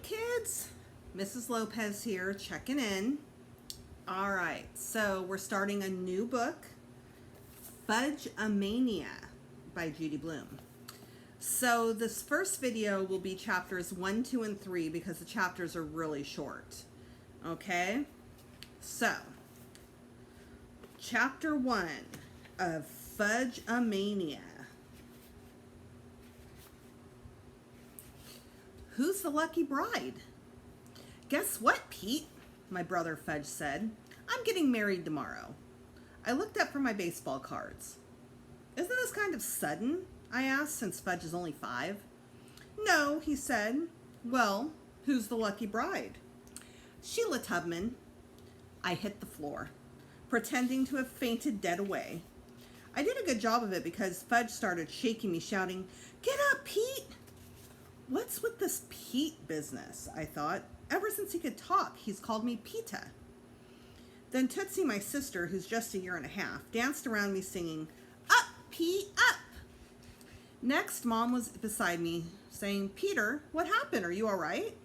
kids. Mrs. Lopez here, checking in. All right, so we're starting a new book, Fudge-O-Mania by Judy Blume. So this first video will be chapters 1, 2, and 3 because the chapters are really short. Okay, so chapter 1 of Fudge-O-Mania. Who's the lucky bride? Guess what, Pete? My brother Fudge said. I'm getting married tomorrow. I looked up for my baseball cards. Isn't this kind of sudden? I asked, since Fudge is only 5. No, he said. Well, who's the lucky bride? Sheila Tubman. I hit the floor, pretending to have fainted dead away. I did a good job of it because Fudge started shaking me, shouting, "Get up, Pete!" What's with this Pete business, I thought. Ever since he could talk, he's called me Peta. Then Tootsie, my sister, who's just a year and a half, danced around me singing, "Up, Pete, up!" Next, Mom was beside me saying, "Peter, what happened? Are you all right?"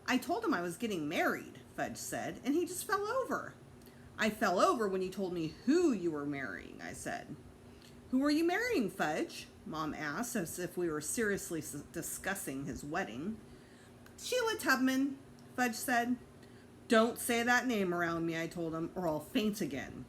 I told him I was getting married, Fudge said, and he just fell over. I fell over when you told me who you were marrying, I said. Who are you marrying, Fudge? Mom asked, as if we were seriously discussing his wedding. Sheila Tubman, Fudge said. Don't say that name around me, I told him, or I'll faint again.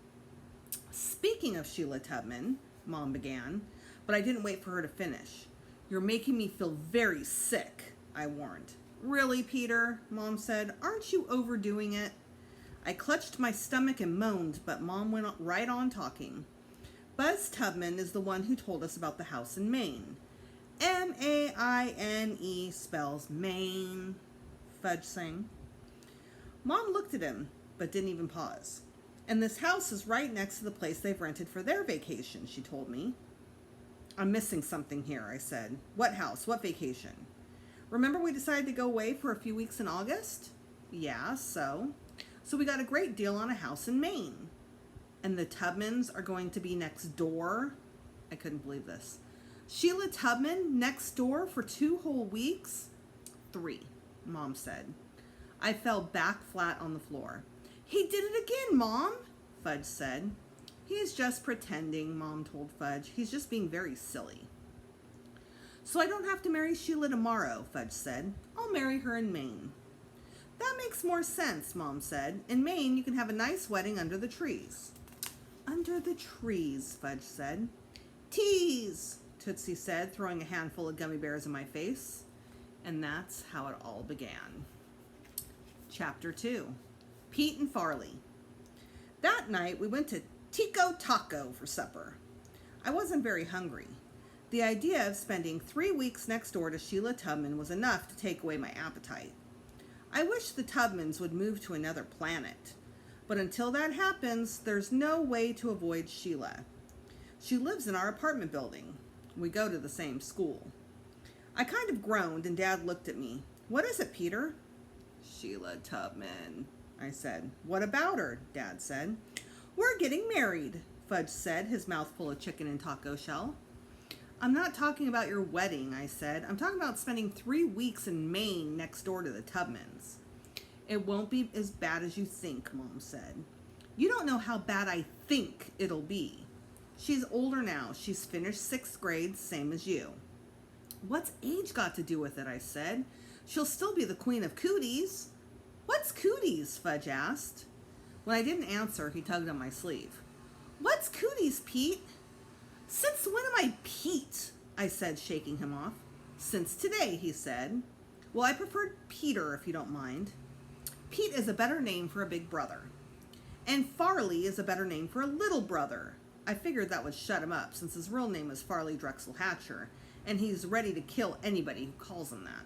Speaking of Sheila Tubman, Mom began, but I didn't wait for her to finish. You're making me feel very sick, I warned. Really, Peter? Mom said. Aren't you overdoing it? I clutched my stomach and moaned, but Mom went right on talking. Buzz Tubman is the one who told us about the house in Maine. M-A-I-N-E spells Maine, Fudge sang. Mom looked at him, but didn't even pause. And this house is right next to the place they've rented for their vacation, she told me. I'm missing something here, I said. What house? What vacation? Remember we decided to go away for a few weeks in August? Yeah, so we got a great deal on a house in Maine. And the Tubmans are going to be next door? I couldn't believe this. Sheila Tubman next door for 2 whole weeks? 3, Mom said. I fell back flat on the floor. He did it again, Mom, Fudge said. He's just pretending, Mom told Fudge. He's just being very silly. So I don't have to marry Sheila tomorrow, Fudge said. I'll marry her in Maine. That makes more sense, Mom said. In Maine, you can have a nice wedding under the trees. Under the trees, Fudge said. Tease, Tootsie said, throwing a handful of gummy bears in my face. And that's how it all began. Chapter 2, Pete and Farley. That night, we went to Tico Taco for supper. I wasn't very hungry. The idea of spending 3 weeks next door to Sheila Tubman was enough to take away my appetite. I wish the Tubmans would move to another planet. But until that happens, there's no way to avoid Sheila. She lives in our apartment building. We go to the same school. I kind of groaned and Dad looked at me. What is it, Peter? Sheila Tubman, I said. What about her? Dad said. We're getting married, Fudge said, his mouth full of chicken and taco shell. I'm not talking about your wedding, I said. I'm talking about spending 3 weeks in Maine next door to the Tubmans. It won't be as bad as you think, Mom said. You don't know how bad I think it'll be. She's older now. She's finished 6th grade, same as you. What's age got to do with it, I said. She'll still be the queen of cooties. What's cooties? Fudge asked. When I didn't answer, he tugged on my sleeve. What's cooties, Pete? Since when am I Pete? I said, shaking him off. Since today, he said. Well, I prefer Peter, if you don't mind. Pete is a better name for a big brother. And Farley is a better name for a little brother. I figured that would shut him up, since his real name is Farley Drexel Hatcher, and he's ready to kill anybody who calls him that.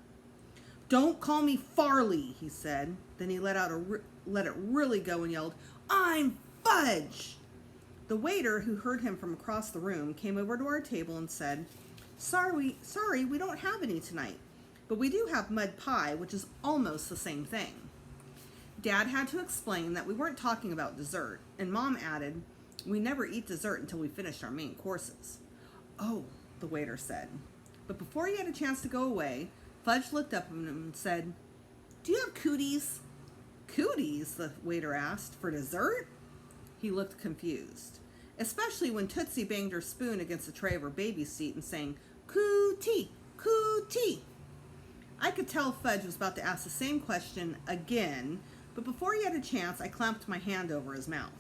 Don't call me Farley, he said. Then he let it really go and yelled, I'm Fudge! The waiter, who heard him from across the room, came over to our table and said, Sorry, we don't have any tonight, but we do have mud pie, which is almost the same thing. Dad had to explain that we weren't talking about dessert, and Mom added, we never eat dessert until we finish our main courses. Oh, the waiter said. But before he had a chance to go away, Fudge looked up at him and said, Do you have cooties? Cooties? The waiter asked. For dessert? He looked confused, especially when Tootsie banged her spoon against the tray of her baby seat and sang, "Cootie, cootie." I could tell Fudge was about to ask the same question again, but before he had a chance, I clamped my hand over his mouth.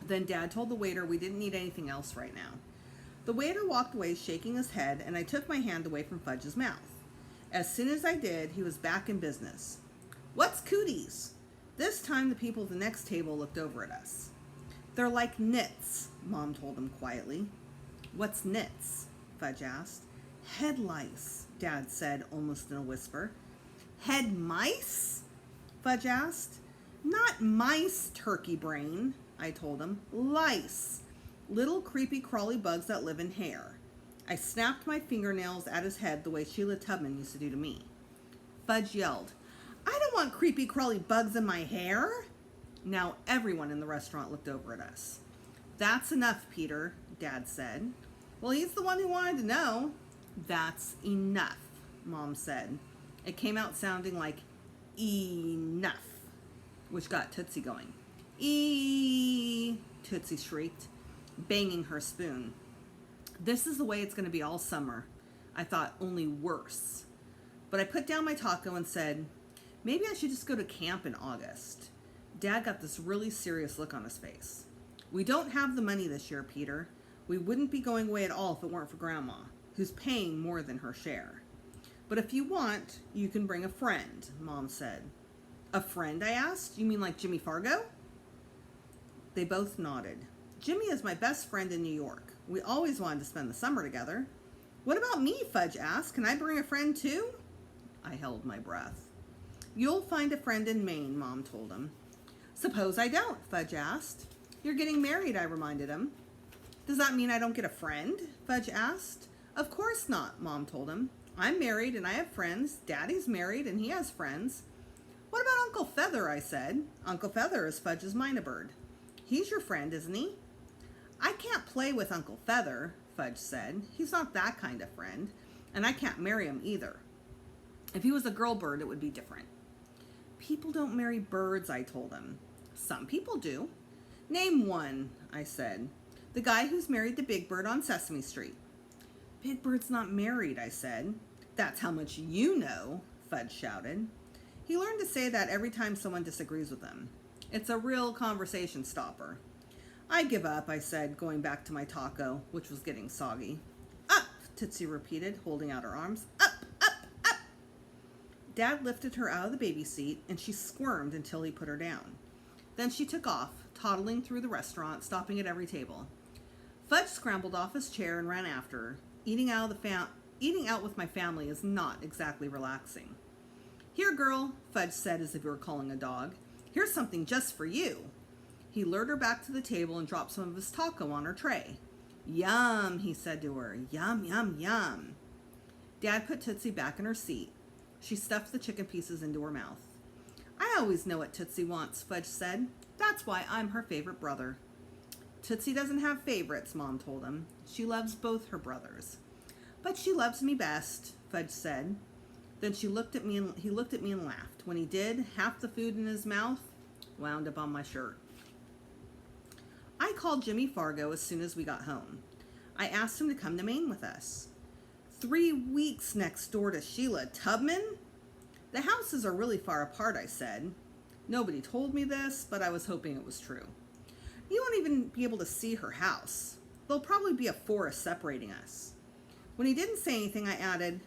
Then Dad told the waiter we didn't need anything else right now. The waiter walked away shaking his head, and I took my hand away from Fudge's mouth. As soon as I did, he was back in business. "What's cooties?" This time the people at the next table looked over at us. "They're like nits," Mom told him quietly. "What's nits?" Fudge asked. "Head lice," Dad said almost in a whisper. "Head mice?" Fudge asked. "Not mice, turkey brain," I told him. "Lice. Little creepy crawly bugs that live in hair." I snapped my fingernails at his head the way Sheila Tubman used to do to me. Fudge yelled, "I don't want creepy crawly bugs in my hair." Now everyone in the restaurant looked over at us. "That's enough, Peter," Dad said. "Well, he's the one who wanted to know." "That's enough," Mom said. It came out sounding like enough, which got Tootsie going. Tootsie shrieked, banging her spoon. This is the way it's going to be all summer. I thought, only worse. But I put down my taco and said, maybe I should just go to camp in August. Dad got this really serious look on his face. "We don't have the money this year, Peter. We wouldn't be going away at all if it weren't for Grandma, who's paying more than her share. But if you want, you can bring a friend," Mom said. "A friend?" I asked. "You mean like Jimmy Fargo?" They both nodded. "Jimmy is my best friend in New York. We always wanted to spend the summer together." "What about me?" Fudge asked. "Can I bring a friend too?" I held my breath. "You'll find a friend in Maine," Mom told him. "Suppose I don't?" Fudge asked. "You're getting married," I reminded him. "Does that mean I don't get a friend?" Fudge asked. "Of course not," Mom told him. "I'm married and I have friends. Daddy's married and he has friends." "What about Uncle Feather?" I said. "Uncle Feather is Fudge's minor bird. He's your friend, isn't he?" "I can't play with Uncle Feather," Fudge said. "He's not that kind of friend, and I can't marry him either. If he was a girl bird, it would be different." "People don't marry birds," I told him. "Some people do." "Name one," I said. "The guy who's married to Big Bird on Sesame Street." "Big Bird's not married," I said. "That's how much you know," Fudge shouted. He learned to say that every time someone disagrees with him. It's a real conversation stopper. "I give up," I said, going back to my taco, which was getting soggy. "Up," Tootsie repeated, holding out her arms. "Up, up, up." Dad lifted her out of the baby seat, and she squirmed until he put her down. Then she took off, toddling through the restaurant, stopping at every table. Fudge scrambled off his chair and ran after her. Eating out with my family is not exactly relaxing. "Here, girl," Fudge said as if he were calling a dog. "Here's something just for you." He lured her back to the table and dropped some of his taco on her tray. "Yum," he said to her. "Yum, yum, yum." Dad put Tootsie back in her seat. She stuffed the chicken pieces into her mouth. "I always know what Tootsie wants," Fudge said. "That's why I'm her favorite brother." "Tootsie doesn't have favorites," Mom told him. "She loves both her brothers." "But she loves me best," Fudge said. Then he looked at me and laughed. When he did, half the food in his mouth wound up on my shirt. I called Jimmy Fargo as soon as we got home. I asked him to come to Maine with us. 3 weeks next door to Sheila Tubman? The houses are really far apart, I said. Nobody told me this, but I was hoping it was true. You won't even be able to see her house. There'll probably be a forest separating us. When he didn't say anything, I added,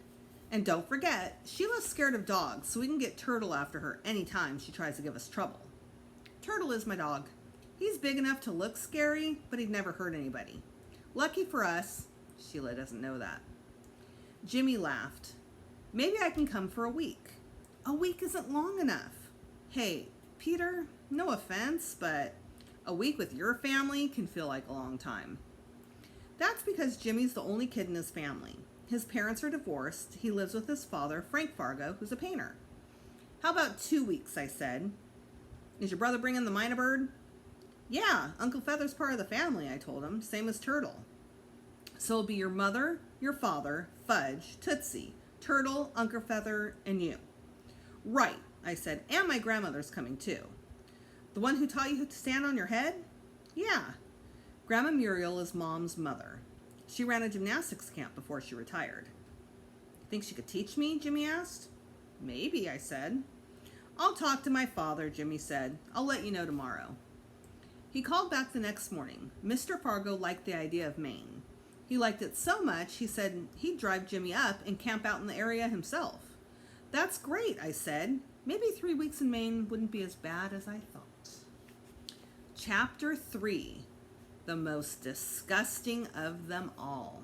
"And don't forget, Sheila's scared of dogs, so we can get Turtle after her anytime she tries to give us trouble." Turtle is my dog. He's big enough to look scary, but he'd never hurt anybody. Lucky for us, Sheila doesn't know that. Jimmy laughed. "Maybe I can come for a week." "A week isn't long enough." "Hey, Peter, no offense, but a week with your family can feel like a long time." That's because Jimmy's the only kid in his family. His parents are divorced. He lives with his father, Frank Fargo, who's a painter. "How about 2 weeks?" I said. "Is your brother bringing the minor bird?" "Yeah, Uncle Feather's part of the family," I told him, "same as Turtle." "So it'll be your mother, your father, Fudge, Tootsie, Turtle, Uncle Feather, and you." "Right. I said, and my grandmother's coming too. The one who taught you to stand on your head? Yeah. Grandma Muriel is Mom's mother. She ran a gymnastics camp before she retired. Think she could teach me? Jimmy asked. Maybe, I said. I'll talk to my father, Jimmy said. I'll let you know tomorrow. He called back the next morning. Mr. Fargo liked the idea of Maine. He liked it so much, he said he'd drive Jimmy up and camp out in the area himself. That's great, I said. Maybe 3 weeks in Maine wouldn't be as bad as I thought. Chapter 3, the most disgusting of them all.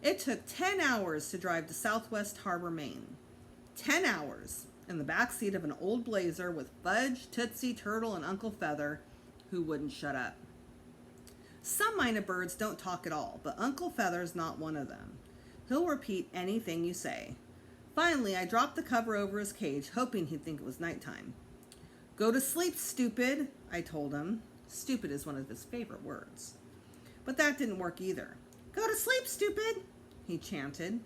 It took 10 hours to drive to Southwest Harbor, Maine. 10 hours in the back seat of an old Blazer with Fudge, Tootsie, Turtle, and Uncle Feather, who wouldn't shut up. Some minor birds don't talk at all, but Uncle Feather's not one of them. He'll repeat anything you say. Finally, I dropped the cover over his cage, hoping he'd think it was nighttime. Go to sleep, stupid, I told him. Stupid is one of his favorite words. But that didn't work either. Go to sleep, stupid, he chanted,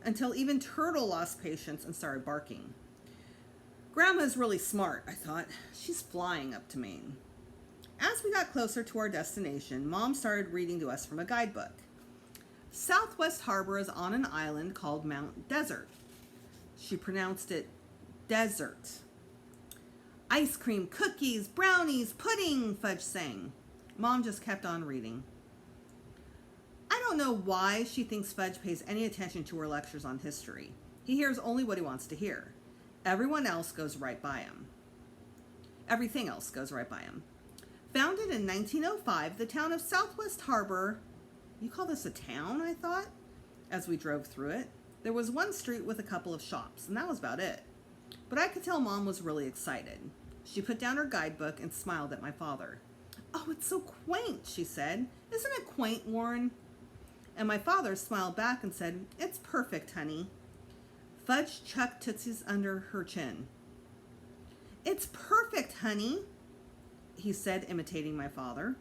until even Turtle lost patience and started barking. Grandma's really smart, I thought. She's flying up to Maine. As we got closer to our destination, Mom started reading to us from a guidebook. Southwest Harbor is on an island called Mount Desert. She pronounced it desert. Ice cream, cookies, brownies, pudding, Fudge sang. Mom just kept on reading. I don't know why she thinks Fudge pays any attention to her lectures on history. He hears only what he wants to hear. Everyone else goes right by him. Everything else goes right by him. Founded in 1905, the town of Southwest Harbor. You call this a town, I thought, as we drove through it. There was one street with a couple of shops, and that was about it. But I could tell Mom was really excited. She put down her guidebook and smiled at my father. Oh, it's so quaint, she said. Isn't it quaint, Warren? And my father smiled back and said, It's perfect, honey. Fudge chucked Tootsie's under her chin. It's perfect, honey, he said, imitating my father.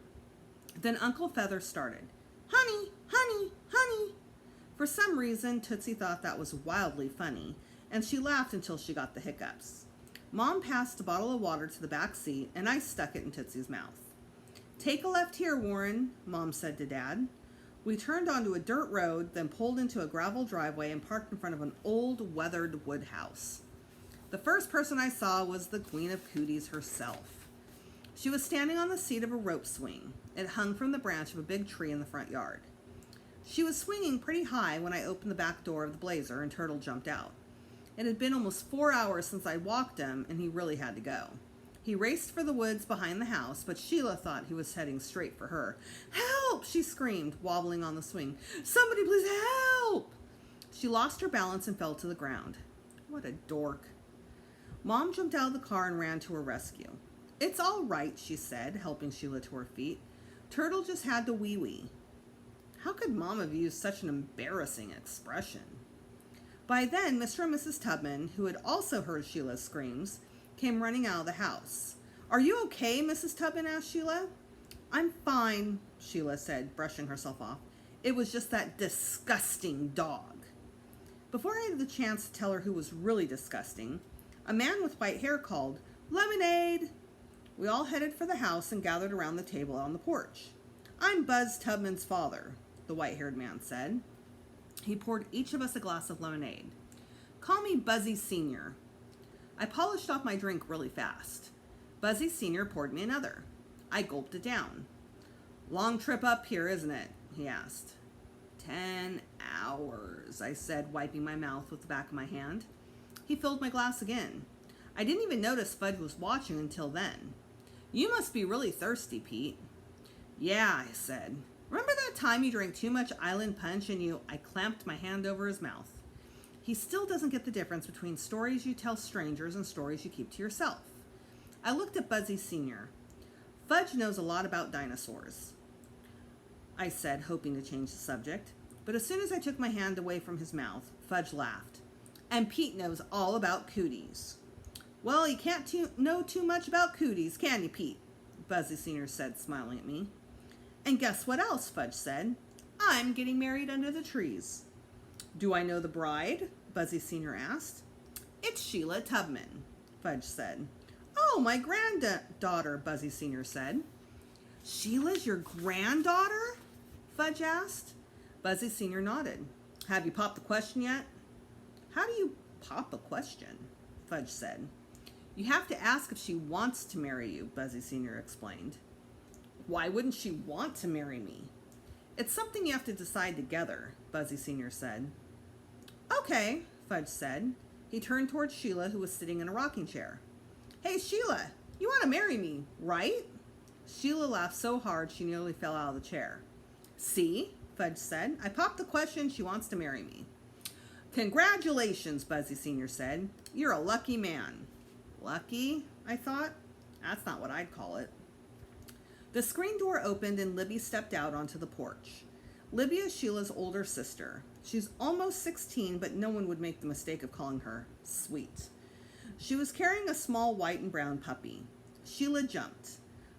Then Uncle Feather started. Honey, honey, honey. For some reason, Tootsie thought that was wildly funny, and she laughed until she got the hiccups. Mom passed a bottle of water to the back seat, and I stuck it in Tootsie's mouth. Take a left here, Warren, Mom said to Dad. We turned onto a dirt road, then pulled into a gravel driveway and parked in front of an old, weathered wood house. The first person I saw was the Queen of Cooties herself. She was standing on the seat of a rope swing. It hung from the branch of a big tree in the front yard. She was swinging pretty high when I opened the back door of the Blazer and Turtle jumped out. It had been almost 4 hours since I walked him, and he really had to go. He raced for the woods behind the house, but Sheila thought he was heading straight for her. Help! She screamed, wobbling on the swing. Somebody please help! She lost her balance and fell to the ground. What a dork. Mom jumped out of the car and ran to her rescue. It's all right, she said, helping Sheila to her feet. Turtle just had to wee-wee. How could Mom have used such an embarrassing expression? By then, Mr. and Mrs. Tubman, who had also heard Sheila's screams, came running out of the house. Are you okay, Mrs. Tubman asked Sheila. I'm fine, Sheila said, brushing herself off. It was just that disgusting dog. Before I had the chance to tell her who was really disgusting, a man with white hair called, Lemonade! We all headed for the house and gathered around the table on the porch. I'm Buzz Tubman's father, the white-haired man said. He poured each of us a glass of lemonade. Call me Buzzy Sr. I polished off my drink really fast. Buzzy Sr. poured me another. I gulped it down. Long trip up here, isn't it? He asked. 10 hours, I said, wiping my mouth with the back of my hand. He filled my glass again. I didn't even notice Fudge was watching until then. You must be really thirsty, Pete. Yeah, I said. Remember that time you drank too much Island Punch and I clamped my hand over his mouth? He still doesn't get the difference between stories you tell strangers and stories you keep to yourself. I looked at Buzzy Sr. Fudge knows a lot about dinosaurs, I said, hoping to change the subject. But as soon as I took my hand away from his mouth, Fudge laughed. And Pete knows all about cooties. Well, you can't know too much about cooties, can you, Pete? Buzzy Sr. said, smiling at me. And guess what else, Fudge said. I'm getting married under the trees. Do I know the bride? Buzzy Sr. asked. It's Sheila Tubman, Fudge said. Oh, my granddaughter, Buzzy Sr. said. Sheila's your granddaughter? Fudge asked. Buzzy Sr. nodded. Have you popped the question yet? How do you pop a question? Fudge said. You have to ask if she wants to marry you, Buzzy Sr. explained. Why wouldn't she want to marry me? It's something you have to decide together, Buzzy Sr. said. Okay, Fudge said. He turned towards Sheila, who was sitting in a rocking chair. Hey, Sheila, you want to marry me, right? Sheila laughed so hard she nearly fell out of the chair. See, Fudge said. I popped the question. She wants to marry me. Congratulations, Buzzy Sr. said. You're a lucky man. Lucky, I thought. That's not what I'd call it. The screen door opened and Libby stepped out onto the porch. Libby is Sheila's older sister. She's almost 16, but no one would make the mistake of calling her sweet. She was carrying a small white and brown puppy. Sheila jumped.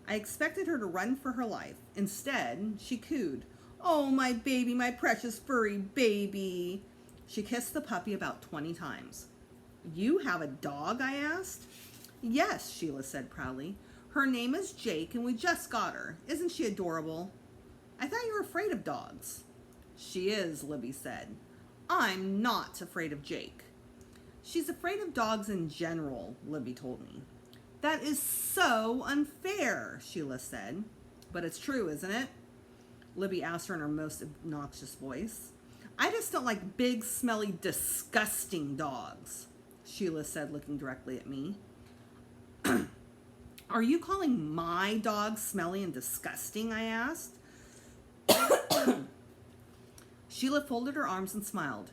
I expected her to run for her life. Instead, she cooed, "Oh, my baby, my precious furry baby." She kissed the puppy about 20 times. You have a dog? I asked. Yes, Sheila said proudly. Her name is Jake, and we just got her. Isn't she adorable? I thought you were afraid of dogs. She is, Libby said. I'm not afraid of Jake. She's afraid of dogs in general, Libby told me. That is so unfair, Sheila said. But it's true, isn't it? Libby asked her in her most obnoxious voice. I just don't like big, smelly, disgusting dogs, Sheila said, looking directly at me. Are you calling my dog smelly and disgusting? I asked. Sheila folded her arms and smiled.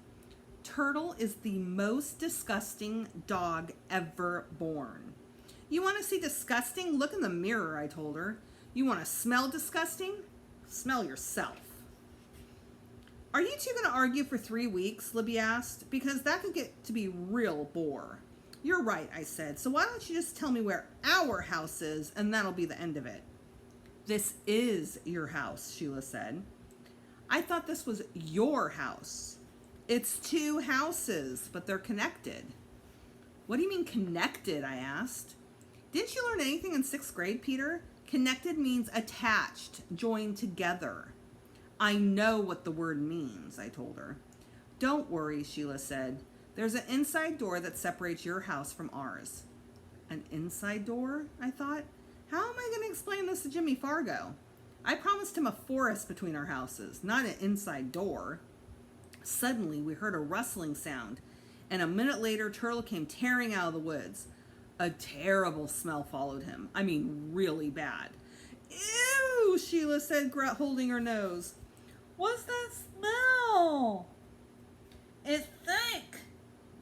Turtle is the most disgusting dog ever born. You want to see disgusting? Look in the mirror, I told her. You want to smell disgusting? Smell yourself. Are you two going to argue for 3 weeks? Libby asked, because that could get to be real bore. You're right, I said. So why don't you just tell me where our house is, and that'll be the end of it. This is your house, Sheila said. I thought this was your house. It's 2 houses, but they're connected. What do you mean connected? I asked. Didn't you learn anything in 6th grade, Peter? Connected means attached, joined together. I know what the word means, I told her. Don't worry, Sheila said. There's an inside door that separates your house from ours. An inside door? I thought. How am I going to explain this to Jimmy Fargo? I promised him a forest between our houses, not an inside door. Suddenly, we heard a rustling sound, and a minute later, Turtle came tearing out of the woods. A terrible smell followed him. I mean, really bad. Ew, Sheila said, holding her nose. What's that smell? It's thick,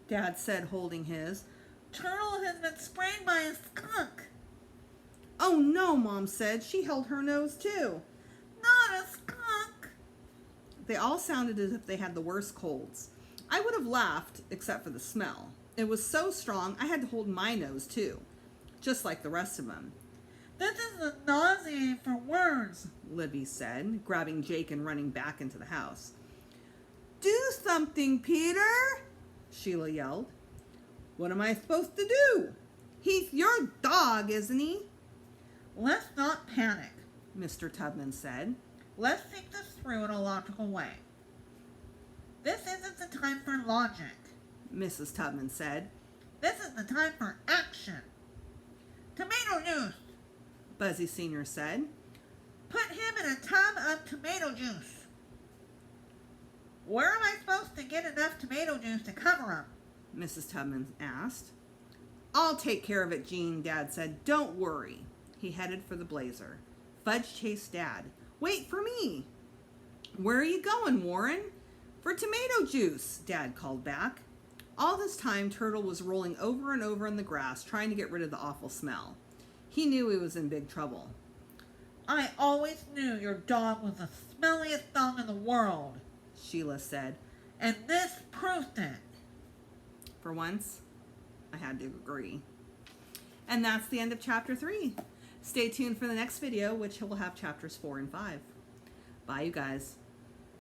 Dad said, holding his. Turtle has been sprayed by a skunk. Oh no, Mom said. She held her nose too. Not a skunk. They all sounded as if they had the worst colds. I would have laughed, except for the smell. It was so strong, I had to hold my nose too, just like the rest of them. This is nauseating for words, Libby said, grabbing Jake and running back into the house. Do something, Peter, Sheila yelled. What am I supposed to do? He's your dog, isn't he? Let's not panic, Mr. Tubman said. Let's think this through in a logical way. This isn't the time for logic, Mrs. Tubman said. This is the time for action. Tomato juice, Buzzy Sr. said. Put him in a tub of tomato juice. Where am I supposed to get enough tomato juice to cover him? Mrs. Tubman asked. I'll take care of it, Gene, Dad said. Don't worry. He headed for the blazer. Fudge chased Dad. Wait for me. Where are you going, Warren? For tomato juice, Dad called back. All this time, Turtle was rolling over and over in the grass, trying to get rid of the awful smell. He knew he was in big trouble. I always knew your dog was the smelliest dog in the world, Sheila said, and this proved it. For once, I had to agree. And that's the end of chapter 3. Stay tuned for the next video, which will have chapters 4 and 5. Bye, you guys.